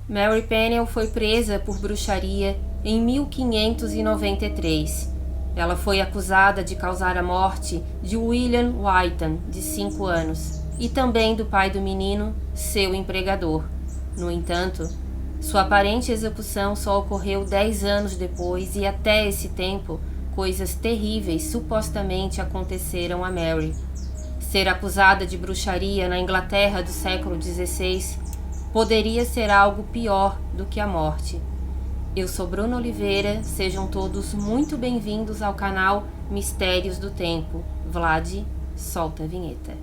Mary Pennell foi presa por bruxaria em 1593. Ela foi acusada de causar a morte de William Whiten, de 5 anos, e também do pai do menino, seu empregador. No entanto, sua aparente execução só ocorreu 10 anos depois e até esse tempo, coisas terríveis supostamente aconteceram a Mary. Ser acusada de bruxaria na Inglaterra do século XVI poderia ser algo pior do que a morte. Eu sou Bruna Oliveira, sejam todos muito bem-vindos ao canal Mistérios do Tempo. Vlad, solta a vinheta.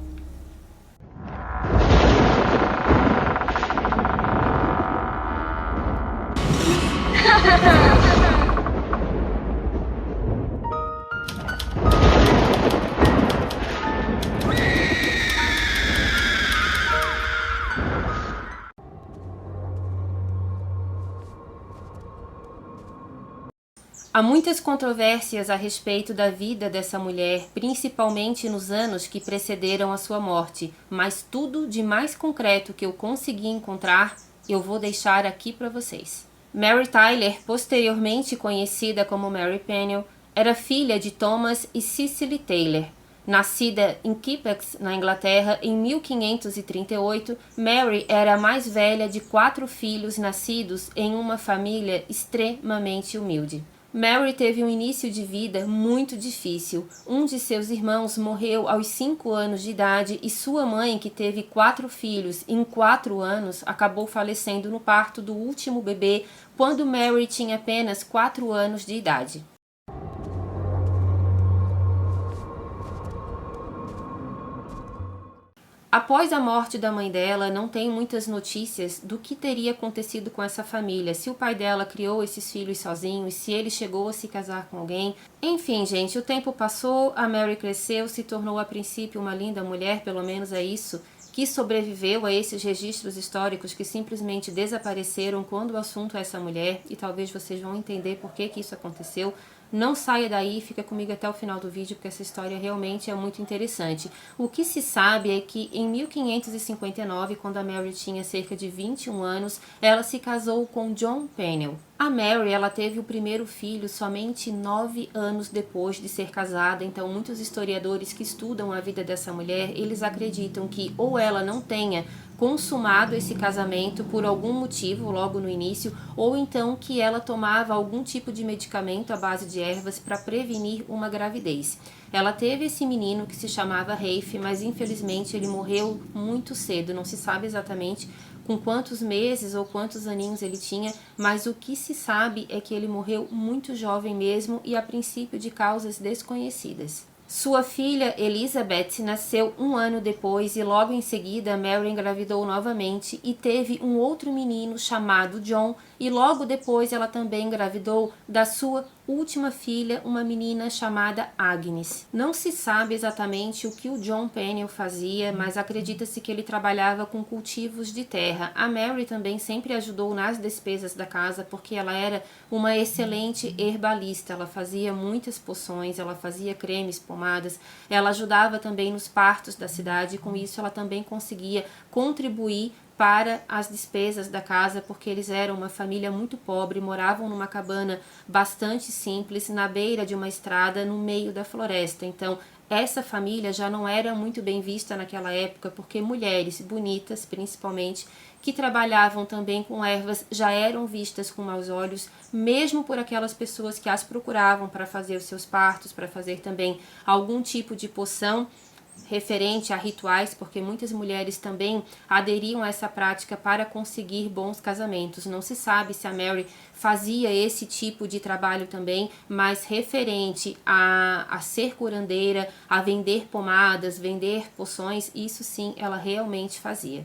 Há muitas controvérsias a respeito da vida dessa mulher, principalmente nos anos que precederam a sua morte, mas tudo de mais concreto que eu consegui encontrar, eu vou deixar aqui para vocês. Mary Tyler, posteriormente conhecida como Mary Pennell, era filha de Thomas e Cicely Taylor. Nascida em Kippax, na Inglaterra, em 1538, Mary era a mais velha de 4 filhos nascidos em uma família extremamente humilde. Mary teve um início de vida muito difícil. Um de seus irmãos morreu aos 5 anos de idade e sua mãe, que teve 4 filhos em 4 anos, acabou falecendo no parto do último bebê quando Mary tinha apenas 4 anos de idade. Após a morte da mãe dela, não tem muitas notícias do que teria acontecido com essa família, se o pai dela criou esses filhos sozinho, se ele chegou a se casar com alguém. Enfim, gente, o tempo passou, a Mary cresceu, se tornou a princípio uma linda mulher, pelo menos é isso, que sobreviveu a esses registros históricos que simplesmente desapareceram quando o assunto é essa mulher, e talvez vocês vão entender por que isso aconteceu. Não saia daí, fica comigo até o final do vídeo, porque essa história realmente é muito interessante. O que se sabe é que em 1559, quando a Mary tinha cerca de 21 anos, ela se casou com John Pennell. A Mary, ela teve o primeiro filho somente 9 anos depois de ser casada, então muitos historiadores que estudam a vida dessa mulher, eles acreditam que ou ela não tenha consumado esse casamento por algum motivo logo no início, ou então que ela tomava algum tipo de medicamento à base de ervas para prevenir uma gravidez. Ela teve esse menino que se chamava Rafe, mas infelizmente ele morreu muito cedo, não se sabe exatamente com quantos meses ou quantos aninhos ele tinha, mas o que se sabe é que ele morreu muito jovem mesmo e a princípio de causas desconhecidas. Sua filha Elizabeth nasceu 1 ano depois e logo em seguida Mary engravidou novamente e teve um outro menino chamado John, e logo depois ela também engravidou da sua última filha, uma menina chamada Agnes. Não se sabe exatamente o que o John Pennell fazia, mas acredita-se que ele trabalhava com cultivos de terra. A Mary também sempre ajudou nas despesas da casa porque ela era uma excelente herbalista. Ela fazia muitas poções, ela fazia cremes, pomadas, ela ajudava também nos partos da cidade e com isso ela também conseguia contribuir para as despesas da casa, porque eles eram uma família muito pobre, moravam numa cabana bastante simples, na beira de uma estrada, no meio da floresta. Então, essa família já não era muito bem vista naquela época, porque mulheres bonitas, principalmente, que trabalhavam também com ervas, já eram vistas com maus olhos, mesmo por aquelas pessoas que as procuravam para fazer os seus partos, para fazer também algum tipo de poção referente a rituais, porque muitas mulheres também aderiam a essa prática para conseguir bons casamentos. Não se sabe se a Mary fazia esse tipo de trabalho também, mas referente a ser curandeira, a vender pomadas, vender poções, isso sim ela realmente fazia.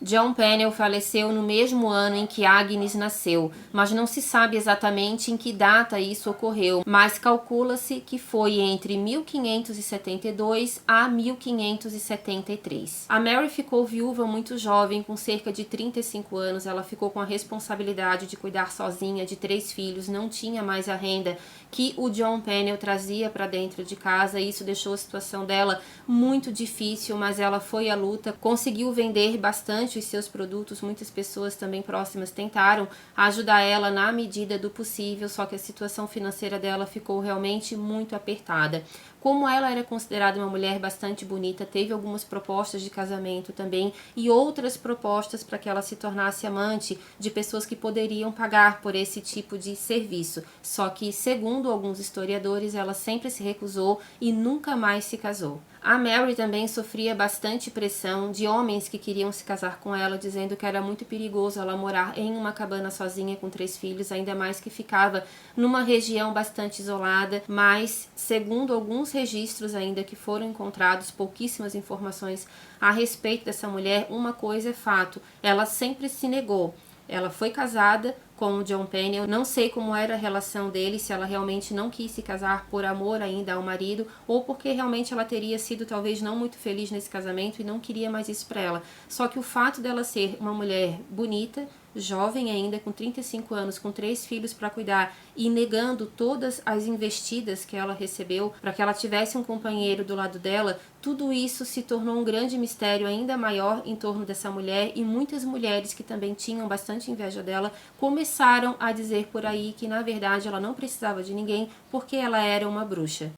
John Pennell faleceu no mesmo ano em que Agnes nasceu, mas não se sabe exatamente em que data isso ocorreu, mas calcula-se que foi entre 1572 a 1573. A Mary ficou viúva muito jovem, com cerca de 35 anos. Ela ficou com a responsabilidade de cuidar sozinha de 3 filhos, não tinha mais a renda que o John Pennell trazia para dentro de casa, e isso deixou a situação dela muito difícil, mas ela foi à luta, conseguiu vender bastante os seus produtos. Muitas pessoas também próximas tentaram ajudar ela na medida do possível, só que a situação financeira dela ficou realmente muito apertada. Como ela era considerada uma mulher bastante bonita, teve algumas propostas de casamento também e outras propostas para que ela se tornasse amante de pessoas que poderiam pagar por esse tipo de serviço. Só que, segundo alguns historiadores, ela sempre se recusou e nunca mais se casou. A Mary também sofria bastante pressão de homens que queriam se casar com ela, dizendo que era muito perigoso ela morar em uma cabana sozinha com 3 filhos, ainda mais que ficava numa região bastante isolada. Mas, segundo alguns registros ainda que foram encontrados, pouquíssimas informações a respeito dessa mulher, uma coisa é fato: ela sempre se negou. Ela foi casada com o John Pennell, não sei como era a relação dele, se ela realmente não quis se casar por amor ainda ao marido, ou porque realmente ela teria sido talvez não muito feliz nesse casamento e não queria mais isso para ela. Só que o fato dela ser uma mulher bonita, jovem ainda, com 35 anos, com 3 filhos para cuidar e negando todas as investidas que ela recebeu para que ela tivesse um companheiro do lado dela, tudo isso se tornou um grande mistério ainda maior em torno dessa mulher, e muitas mulheres que também tinham bastante inveja dela começaram a dizer por aí que na verdade ela não precisava de ninguém porque ela era uma bruxa.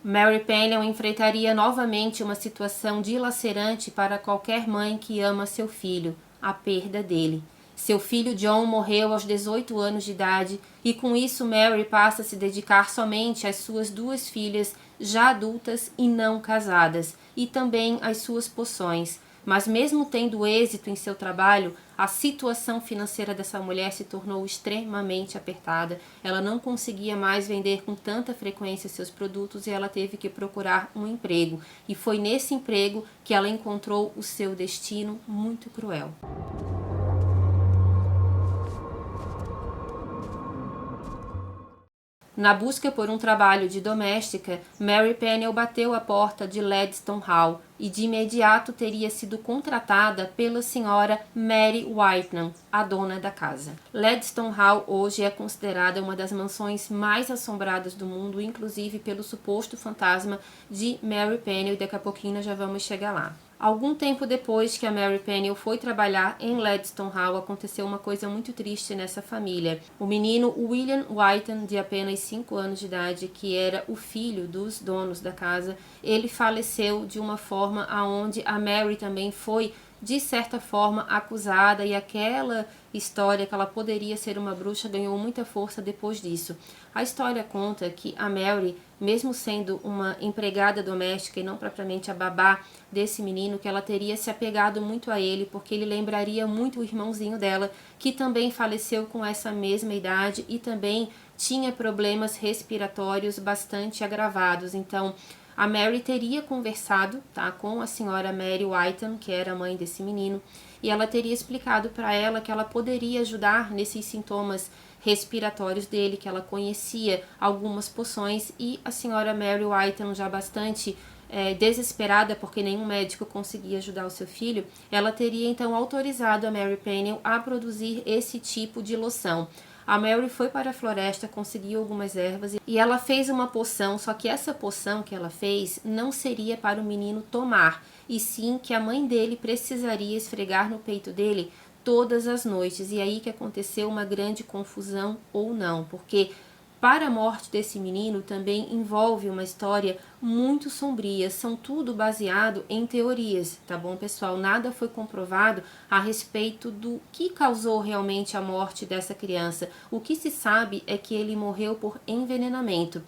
Mary Pennell enfrentaria novamente uma situação dilacerante para qualquer mãe que ama seu filho: a perda dele. Seu filho John morreu aos 18 anos de idade, e com isso Mary passa a se dedicar somente às suas 2 filhas já adultas e não casadas, e também às suas poções. Mas mesmo tendo êxito em seu trabalho, a situação financeira dessa mulher se tornou extremamente apertada. Ela não conseguia mais vender com tanta frequência seus produtos e ela teve que procurar um emprego. E foi nesse emprego que ela encontrou o seu destino muito cruel. Na busca por um trabalho de doméstica, Mary Pennell bateu a porta de Ledstone Hall e de imediato teria sido contratada pela senhora Mary Whitnam, a dona da casa. Ledstone Hall hoje é considerada uma das mansões mais assombradas do mundo, inclusive pelo suposto fantasma de Mary Pennell, e daqui a pouquinho nós já vamos chegar lá. Algum tempo depois que a Mary Pennell foi trabalhar em Ledstone Hall, aconteceu uma coisa muito triste nessa família. O menino William Whiteham, de apenas 5 anos de idade, que era o filho dos donos da casa, ele faleceu de uma forma aonde a Mary também foi, de certa forma, acusada, e aquela história que ela poderia ser uma bruxa ganhou muita força depois disso. A história conta que a Mary, mesmo sendo uma empregada doméstica e não propriamente a babá desse menino, que ela teria se apegado muito a ele, porque ele lembraria muito o irmãozinho dela, que também faleceu com essa mesma idade e também tinha problemas respiratórios bastante agravados. Então, a Mary teria conversado, com a senhora Mary Whiteham, que era a mãe desse menino, e ela teria explicado para ela que ela poderia ajudar nesses sintomas respiratórios dele, que ela conhecia algumas poções, e a senhora Mary Whiteham, já bastante desesperada porque nenhum médico conseguia ajudar o seu filho, ela teria então autorizado a Mary Pennell a produzir esse tipo de loção. A Mary foi para a floresta, conseguiu algumas ervas e ela fez uma poção, só que essa poção que ela fez não seria para o menino tomar, e sim que a mãe dele precisaria esfregar no peito dele todas as noites. E aí que aconteceu uma grande confusão, ou não, porque para a morte desse menino também envolve uma história muito sombria. São tudo baseado em teorias, tá bom, pessoal? Nada foi comprovado a respeito do que causou realmente a morte dessa criança. O que se sabe é que ele morreu por envenenamento.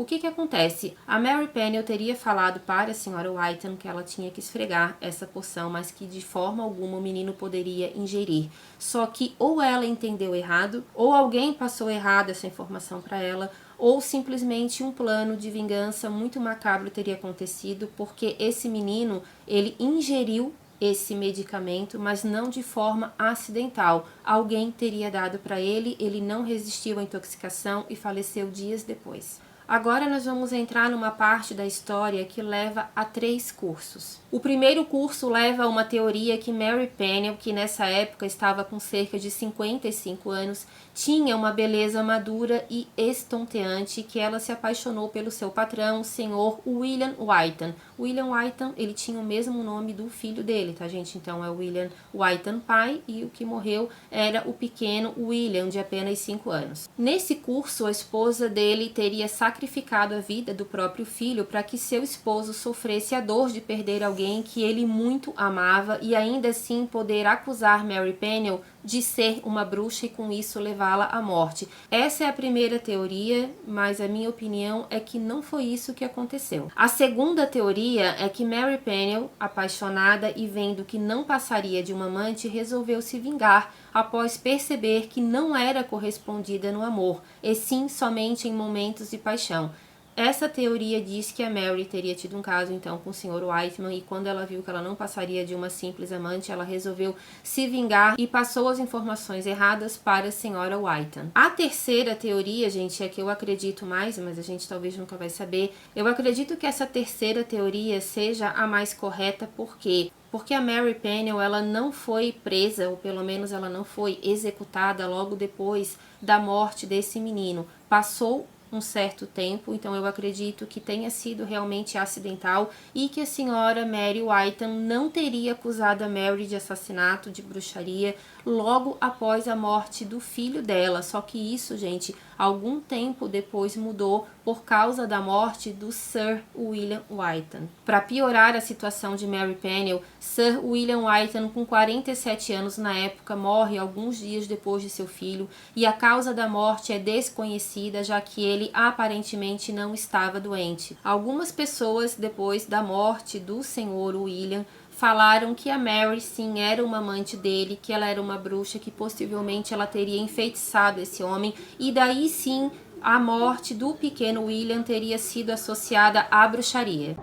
O que acontece? A Mary Peniel teria falado para a senhora Whiten que ela tinha que esfregar essa poção, mas que de forma alguma o menino poderia ingerir. Só que ou ela entendeu errado, ou alguém passou errado essa informação para ela, ou simplesmente um plano de vingança muito macabro teria acontecido, porque esse menino, ele ingeriu esse medicamento, mas não de forma acidental. Alguém teria dado para ele, ele não resistiu à intoxicação e faleceu dias depois. Agora nós vamos entrar numa parte da história que leva a 3 cursos. O primeiro curso leva a uma teoria que Mary Peniel, que nessa época estava com cerca de 55 anos, tinha uma beleza madura e estonteante, que ela se apaixonou pelo seu patrão, o senhor William Whiten. William Whiten, ele tinha o mesmo nome do filho dele, tá gente? Então é William Whiten pai, e o que morreu era o pequeno William, de apenas 5 anos. Nesse curso, a esposa dele teria sacrificado a vida do próprio filho para que seu esposo sofresse a dor de perder alguém que ele muito amava e ainda assim poder acusar Mary Peniel de ser uma bruxa e com isso levá-la à morte. Essa é a primeira teoria, mas a minha opinião é que não foi isso que aconteceu. A segunda teoria é que Mary Peniel, apaixonada e vendo que não passaria de uma amante, resolveu se vingar após perceber que não era correspondida no amor, e sim somente em momentos de paixão. Essa teoria diz que a Mary teria tido um caso então com o Sr. Whiteman, e quando ela viu que ela não passaria de uma simples amante, ela resolveu se vingar e passou as informações erradas para a Sra. Whiten. A terceira teoria, gente, é que eu acredito mais, mas a gente talvez nunca vai saber. Eu acredito que essa terceira teoria seja a mais correta, porque a Mary Peniel, ela não foi presa, ou pelo menos ela não foi executada logo depois da morte desse menino. Passou um certo tempo, então eu acredito que tenha sido realmente acidental e que a senhora Mary Whiten não teria acusado a Mary de assassinato, de bruxaria, logo após a morte do filho dela. Só que isso, gente, algum tempo depois mudou por causa da morte do Sir William Whiten. Para piorar a situação de Mary Peniel, Sir William Whiten, com 47 anos na época, morre alguns dias depois de seu filho, e a causa da morte é desconhecida, já que ele aparentemente não estava doente. Algumas pessoas, depois da morte do senhor William, falaram que a Mary sim era uma amante dele, que ela era uma bruxa, que possivelmente ela teria enfeitiçado esse homem, e daí sim a morte do pequeno William teria sido associada à bruxaria.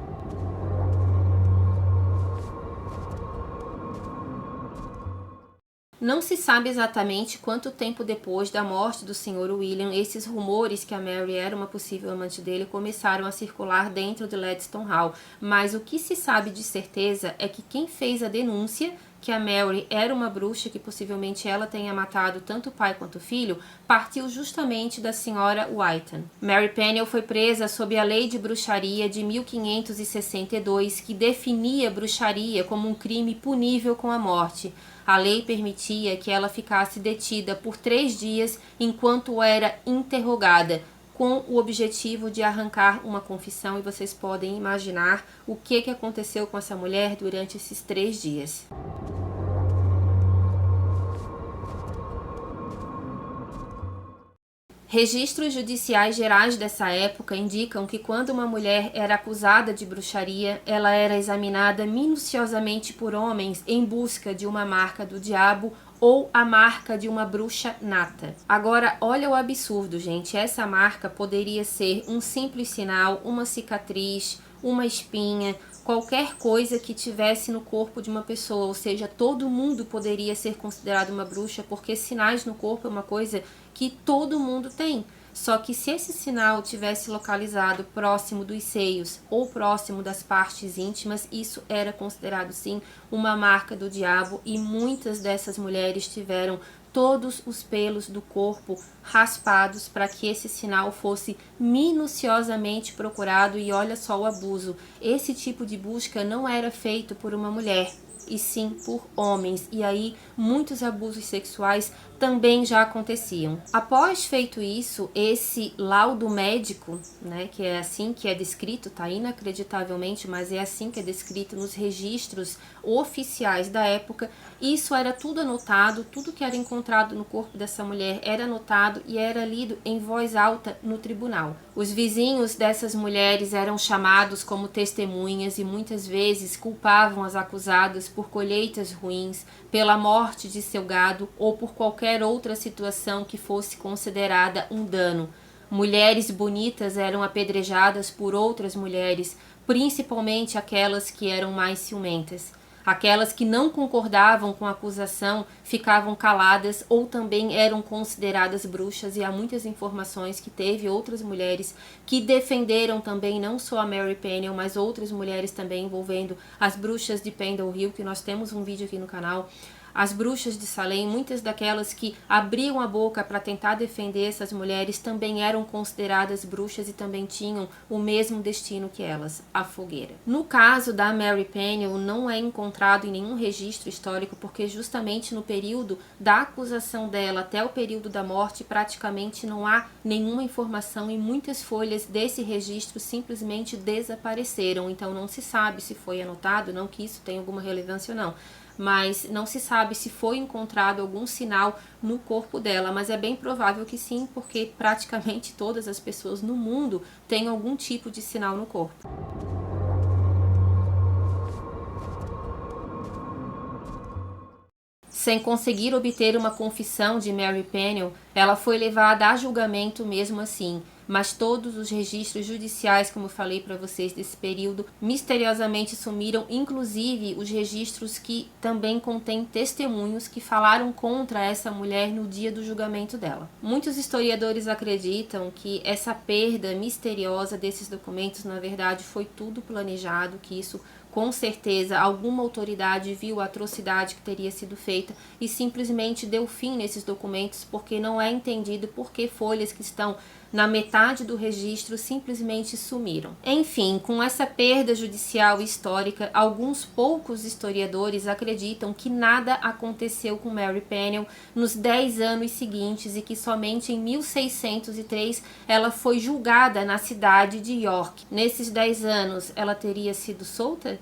Não se sabe exatamente quanto tempo depois da morte do Sr. William, esses rumores que a Mary era uma possível amante dele começaram a circular dentro de Ledston Hall, mas o que se sabe de certeza é que quem fez a denúncia que a Mary era uma bruxa, que possivelmente ela tenha matado tanto o pai quanto o filho, partiu justamente da senhora Whiten. Mary Peniel foi presa sob a Lei de Bruxaria de 1562, que definia bruxaria como um crime punível com a morte. A lei permitia que ela ficasse detida por 3 dias enquanto era interrogada, com o objetivo de arrancar uma confissão, e vocês podem imaginar o que aconteceu com essa mulher durante esses 3 dias. Registros judiciais gerais dessa época indicam que quando uma mulher era acusada de bruxaria, ela era examinada minuciosamente por homens em busca de uma marca do diabo ou a marca de uma bruxa nata. Agora, olha o absurdo, gente. Essa marca poderia ser um simples sinal, uma cicatriz, uma espinha, qualquer coisa que tivesse no corpo de uma pessoa, ou seja, todo mundo poderia ser considerado uma bruxa, porque sinais no corpo é uma coisa que todo mundo tem. Só que se esse sinal tivesse localizado próximo dos seios ou próximo das partes íntimas, isso era considerado sim uma marca do diabo, e muitas dessas mulheres tiveram todos os pelos do corpo raspados para que esse sinal fosse minuciosamente procurado. E olha só o abuso, esse tipo de busca não era feito por uma mulher, e sim por homens, e aí muitos abusos sexuais também já aconteciam. Após feito isso, esse laudo médico, né, que é assim que é descrito, tá inacreditavelmente, mas é assim que é descrito nos registros oficiais da época, isso era tudo anotado, tudo que era encontrado no corpo dessa mulher era anotado e era lido em voz alta no tribunal. Os vizinhos dessas mulheres eram chamados como testemunhas e muitas vezes culpavam as acusadas por colheitas ruins, pela morte de seu gado ou por qualquer outra situação que fosse considerada um dano. Mulheres bonitas eram apedrejadas por outras mulheres, principalmente aquelas que eram mais ciumentas. Aquelas que não concordavam com a acusação ficavam caladas ou também eram consideradas bruxas, e há muitas informações que teve outras mulheres que defenderam também não só a Mary Peniel, mas outras mulheres também envolvendo as bruxas de Pendle Hill, que nós temos um vídeo aqui no canal. As bruxas de Salem, muitas daquelas que abriam a boca para tentar defender essas mulheres também eram consideradas bruxas e também tinham o mesmo destino que elas, a fogueira. No caso da Mary Peniel, não é encontrado em nenhum registro histórico, porque justamente no período da acusação dela até o período da morte, praticamente não há nenhuma informação e muitas folhas desse registro simplesmente desapareceram. Então não se sabe se foi anotado, não que isso tenha alguma relevância ou não, mas não se sabe se foi encontrado algum sinal no corpo dela, mas é bem provável que sim, porque praticamente todas as pessoas no mundo têm algum tipo de sinal no corpo. Sem conseguir obter uma confissão de Mary Peniel, ela foi levada a julgamento mesmo assim, mas todos os registros judiciais, como eu falei para vocês desse período, misteriosamente sumiram, inclusive os registros que também contêm testemunhos que falaram contra essa mulher no dia do julgamento dela. Muitos historiadores acreditam que essa perda misteriosa desses documentos, na verdade, foi tudo planejado, que isso com certeza alguma autoridade viu a atrocidade que teria sido feita e simplesmente deu fim nesses documentos, porque não é entendido por que folhas que estão na metade do registro simplesmente sumiram. Enfim, com essa perda judicial e histórica, alguns poucos historiadores acreditam que nada aconteceu com Mary Peniel nos 10 anos seguintes e que somente em 1603 ela foi julgada na cidade de York. Nesses 10 anos, ela teria sido solta?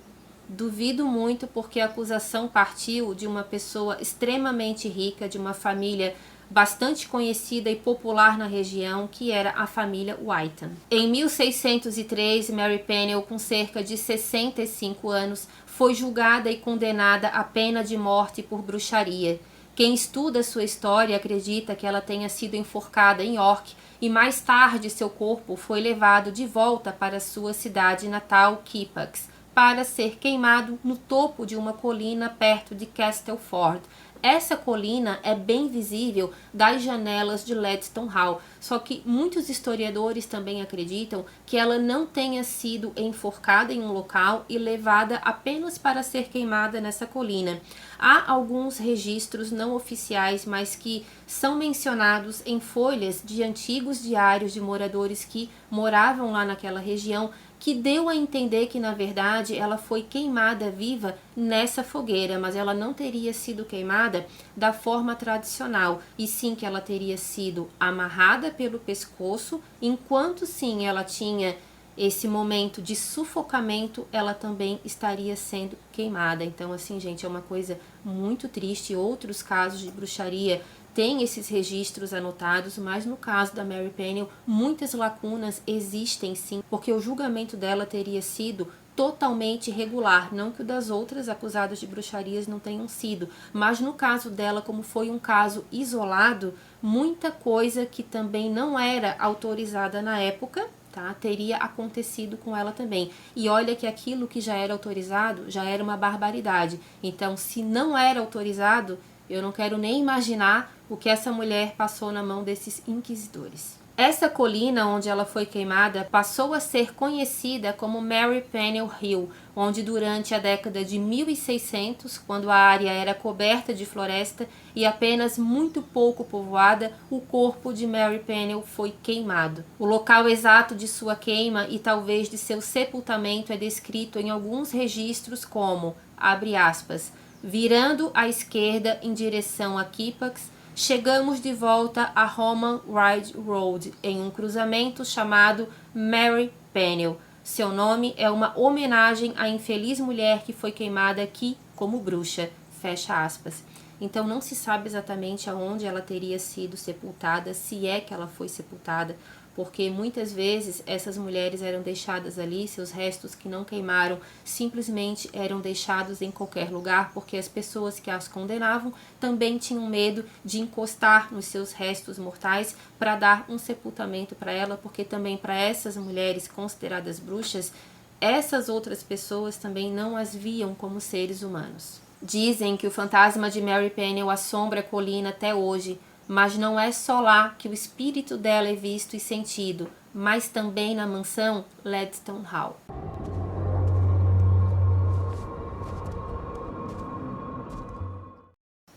Duvido muito, porque a acusação partiu de uma pessoa extremamente rica, de uma família bastante conhecida e popular na região, que era a família Whiten. Em 1603, Mary Peniel, com cerca de 65 anos, foi julgada e condenada à pena de morte por bruxaria. Quem estuda sua história acredita que ela tenha sido enforcada em York e mais tarde seu corpo foi levado de volta para sua cidade natal, Kippax, para ser queimado no topo de uma colina perto de Castleford. Essa colina é bem visível das janelas de Ledstone Hall, só que muitos historiadores também acreditam que ela não tenha sido enforcada em um local e levada apenas para ser queimada nessa colina. Há alguns registros não oficiais, mas que são mencionados em folhas de antigos diários de moradores que moravam lá naquela região, que deu a entender que, na verdade, ela foi queimada viva nessa fogueira, mas ela não teria sido queimada da forma tradicional, e sim que ela teria sido amarrada pelo pescoço, enquanto sim ela tinha esse momento de sufocamento, ela também estaria sendo queimada. Então, assim, gente, é uma coisa muito triste. Outros casos de bruxaria tem esses registros anotados, mas no caso da Mary Peniel, muitas lacunas existem sim, porque o julgamento dela teria sido totalmente irregular, não que o das outras acusadas de bruxarias não tenham sido, mas no caso dela, como foi um caso isolado, muita coisa que também não era autorizada na época, tá, teria acontecido com ela também. E olha que aquilo que já era autorizado já era uma barbaridade. Então, se não era autorizado, eu não quero nem imaginar o que essa mulher passou na mão desses inquisidores. Essa colina onde ela foi queimada passou a ser conhecida como Mary Peniel Hill, onde durante a década de 1600, quando a área era coberta de floresta e apenas muito pouco povoada, o corpo de Mary Peniel foi queimado. O local exato de sua queima e talvez de seu sepultamento é descrito em alguns registros como, abre aspas, virando à esquerda em direção a Kippax, chegamos de volta a Roman Ride Road, em um cruzamento chamado Mary Peniel. Seu nome é uma homenagem à infeliz mulher que foi queimada aqui como bruxa, fecha aspas. Então não se sabe exatamente aonde ela teria sido sepultada, se é que ela foi sepultada, porque muitas vezes essas mulheres eram deixadas ali, seus restos que não queimaram simplesmente eram deixados em qualquer lugar, porque as pessoas que as condenavam também tinham medo de encostar nos seus restos mortais para dar um sepultamento para ela, porque também para essas mulheres consideradas bruxas, essas outras pessoas também não as viam como seres humanos. Dizem que o fantasma de Mary Peniel assombra a colina até hoje, mas não é só lá que o espírito dela é visto e sentido, mas também na mansão Ledstone Hall.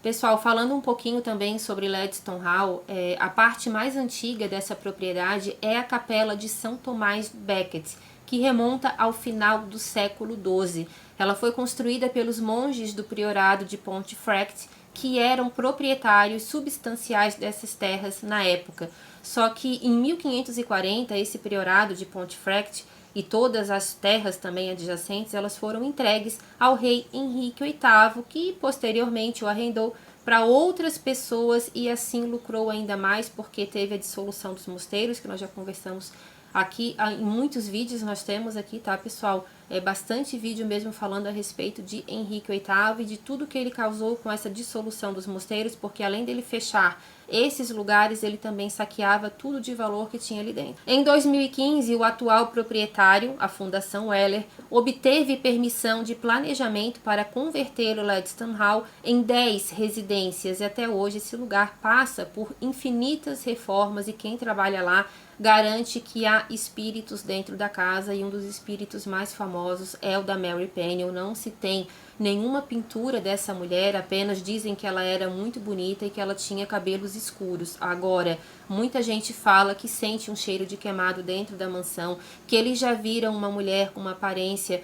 Pessoal, falando um pouquinho também sobre Ledstone Hall, a parte mais antiga dessa propriedade é a capela de São Tomás Becket, que remonta ao final do século XII. Ela foi construída pelos monges do priorado de Pontefract, que eram proprietários substanciais dessas terras na época. Só que em 1540, esse priorado de Pontefract e todas as terras também adjacentes, elas foram entregues ao rei Henrique VIII, que posteriormente o arrendou para outras pessoas e assim lucrou ainda mais, porque teve a dissolução dos mosteiros, que nós já conversamos aqui, em muitos vídeos nós temos aqui, tá, pessoal? Bastante vídeo mesmo falando a respeito de Henrique VIII e de tudo que ele causou com essa dissolução dos mosteiros, porque além dele fechar esses lugares, ele também saqueava tudo de valor que tinha ali dentro. Em 2015, o atual proprietário, a Fundação Weller, obteve permissão de planejamento para converter o Ledstone Hall em 10 residências, e até hoje esse lugar passa por infinitas reformas, e quem trabalha lá garante que há espíritos dentro da casa, e um dos espíritos mais famosos é o da Mary Peniel. Não se tem nenhuma pintura dessa mulher, apenas dizem que ela era muito bonita e que ela tinha cabelos escuros. Agora, muita gente fala que sente um cheiro de queimado dentro da mansão, que eles já viram uma mulher com uma aparência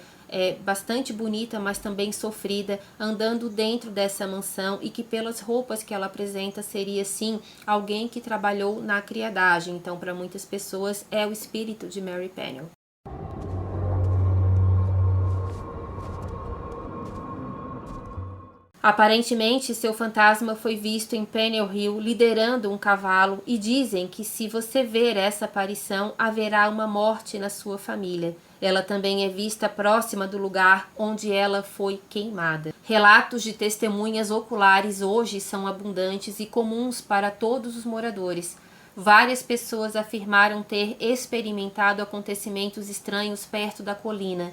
bastante bonita, mas também sofrida, andando dentro dessa mansão, e que pelas roupas que ela apresenta seria sim alguém que trabalhou na criadagem. Então, para muitas pessoas é o espírito de Mary Peniel. Aparentemente, seu fantasma foi visto em Peniel Hill liderando um cavalo, e dizem que se você ver essa aparição, haverá uma morte na sua família. Ela também é vista próxima do lugar onde ela foi queimada. Relatos de testemunhas oculares hoje são abundantes e comuns para todos os moradores. Várias pessoas afirmaram ter experimentado acontecimentos estranhos perto da colina.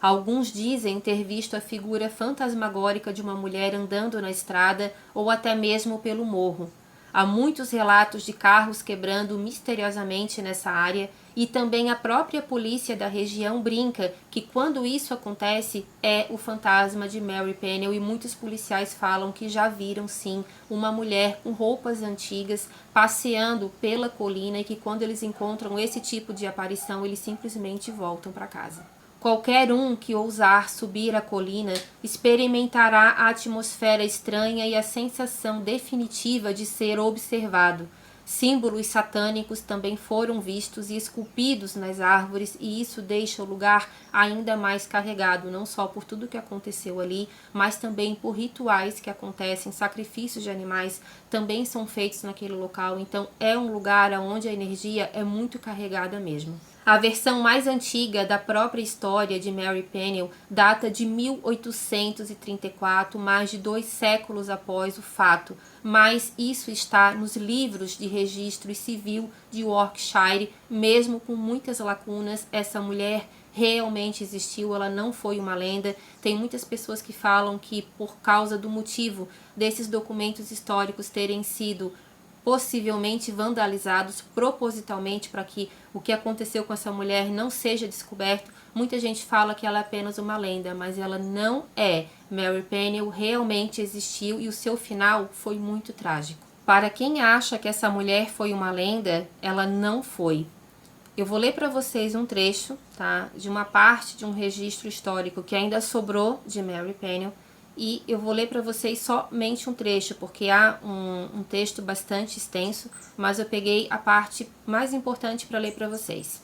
Alguns dizem ter visto a figura fantasmagórica de uma mulher andando na estrada ou até mesmo pelo morro. Há muitos relatos de carros quebrando misteriosamente nessa área, e também a própria polícia da região brinca que quando isso acontece é o fantasma de Mary Peniel, e muitos policiais falam que já viram sim uma mulher com roupas antigas passeando pela colina, e que quando eles encontram esse tipo de aparição eles simplesmente voltam para casa. Qualquer um que ousar subir a colina experimentará a atmosfera estranha e a sensação definitiva de ser observado. Símbolos satânicos também foram vistos e esculpidos nas árvores, e isso deixa o lugar ainda mais carregado, não só por tudo que aconteceu ali, mas também por rituais que acontecem, sacrifícios de animais também são feitos naquele local. Então é um lugar onde a energia é muito carregada mesmo. A versão mais antiga da própria história de Mary Peniel data de 1834, mais de 2 séculos após o fato, mas isso está nos livros de registro civil de Yorkshire. Mesmo com muitas lacunas, essa mulher realmente existiu, ela não foi uma lenda. Tem muitas pessoas que falam que por causa do motivo desses documentos históricos terem sido possivelmente vandalizados propositalmente para que o que aconteceu com essa mulher não seja descoberto, muita gente fala que ela é apenas uma lenda, mas ela não é. Mary Peniel realmente existiu e o seu final foi muito trágico. Para quem acha que essa mulher foi uma lenda, ela não foi. Eu vou ler para vocês um trecho, tá, de uma parte de um registro histórico que ainda sobrou de Mary Peniel, e eu vou ler para vocês somente um trecho, porque há um texto bastante extenso, mas eu peguei a parte mais importante para ler para vocês.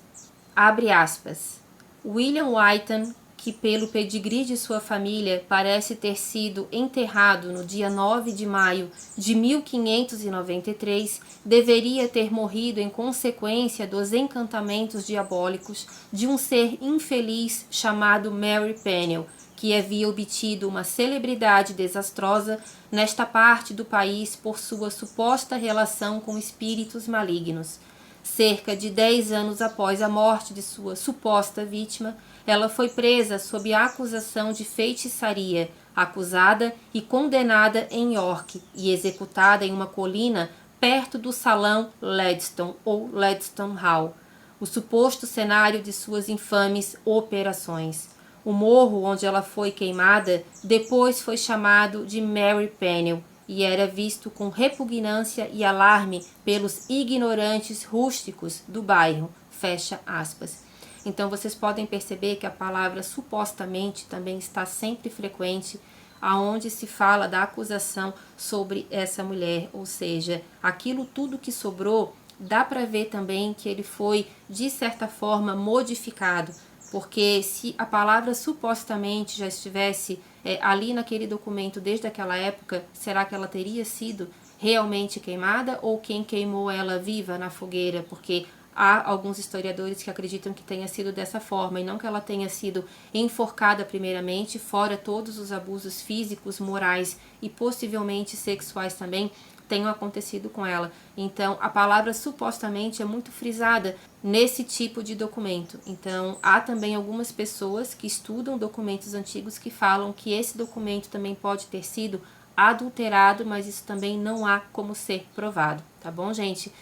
Abre aspas. William Whiten, que pelo pedigree de sua família parece ter sido enterrado no dia 9 de maio de 1593, deveria ter morrido em consequência dos encantamentos diabólicos de um ser infeliz chamado Mary Pennell, que havia obtido uma celebridade desastrosa nesta parte do país por sua suposta relação com espíritos malignos. Cerca de 10 anos após a morte de sua suposta vítima, ela foi presa sob a acusação de feitiçaria, acusada e condenada em York e executada em uma colina perto do salão Ledstone ou Ledstone Hall, o suposto cenário de suas infames operações. O morro onde ela foi queimada depois foi chamado de Mary Pennell e era visto com repugnância e alarme pelos ignorantes rústicos do bairro. Fecha aspas. Então vocês podem perceber que a palavra supostamente também está sempre frequente aonde se fala da acusação sobre essa mulher, ou seja, aquilo tudo que sobrou, dá para ver também que ele foi de certa forma modificado. Porque se a palavra supostamente já estivesse ali naquele documento desde aquela época, será que ela teria sido realmente queimada ou quem queimou ela viva na fogueira? Porque há alguns historiadores que acreditam que tenha sido dessa forma e não que ela tenha sido enforcada primeiramente, fora todos os abusos físicos, morais e possivelmente sexuais também tenham acontecido com ela. Então, a palavra supostamente é muito frisada nesse tipo de documento. Então, há também algumas pessoas que estudam documentos antigos que falam que esse documento também pode ter sido adulterado, mas isso também não há como ser provado, tá bom, gente?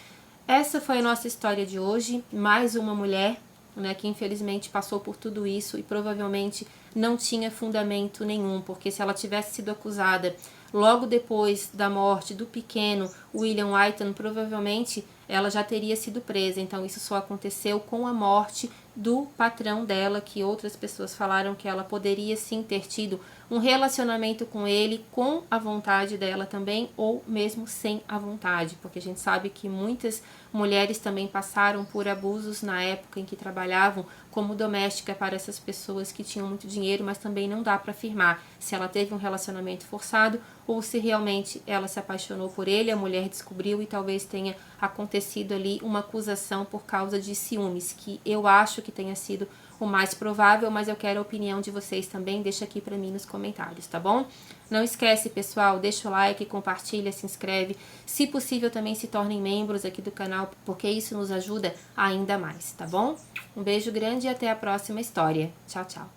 Essa foi a nossa história de hoje, mais uma mulher, né, que infelizmente passou por tudo isso e provavelmente não tinha fundamento nenhum, porque se ela tivesse sido acusada logo depois da morte do pequeno William Whiten, provavelmente ela já teria sido presa. Então isso só aconteceu com a morte do patrão dela, que outras pessoas falaram que ela poderia sim ter tido um relacionamento com ele com a vontade dela também, ou mesmo sem a vontade, porque a gente sabe que muitas mulheres também passaram por abusos na época em que trabalhavam como doméstica para essas pessoas que tinham muito dinheiro, mas também não dá para afirmar se ela teve um relacionamento forçado ou se realmente ela se apaixonou por ele, a mulher descobriu e talvez tenha acontecido ali uma acusação por causa de ciúmes, que eu acho que tenha sido o mais provável, mas eu quero a opinião de vocês também, deixa aqui pra mim nos comentários, tá bom? Não esquece, pessoal, deixa o like, compartilha, se inscreve, se possível também se tornem membros aqui do canal, porque isso nos ajuda ainda mais, tá bom? Um beijo grande e até a próxima história. Tchau, tchau!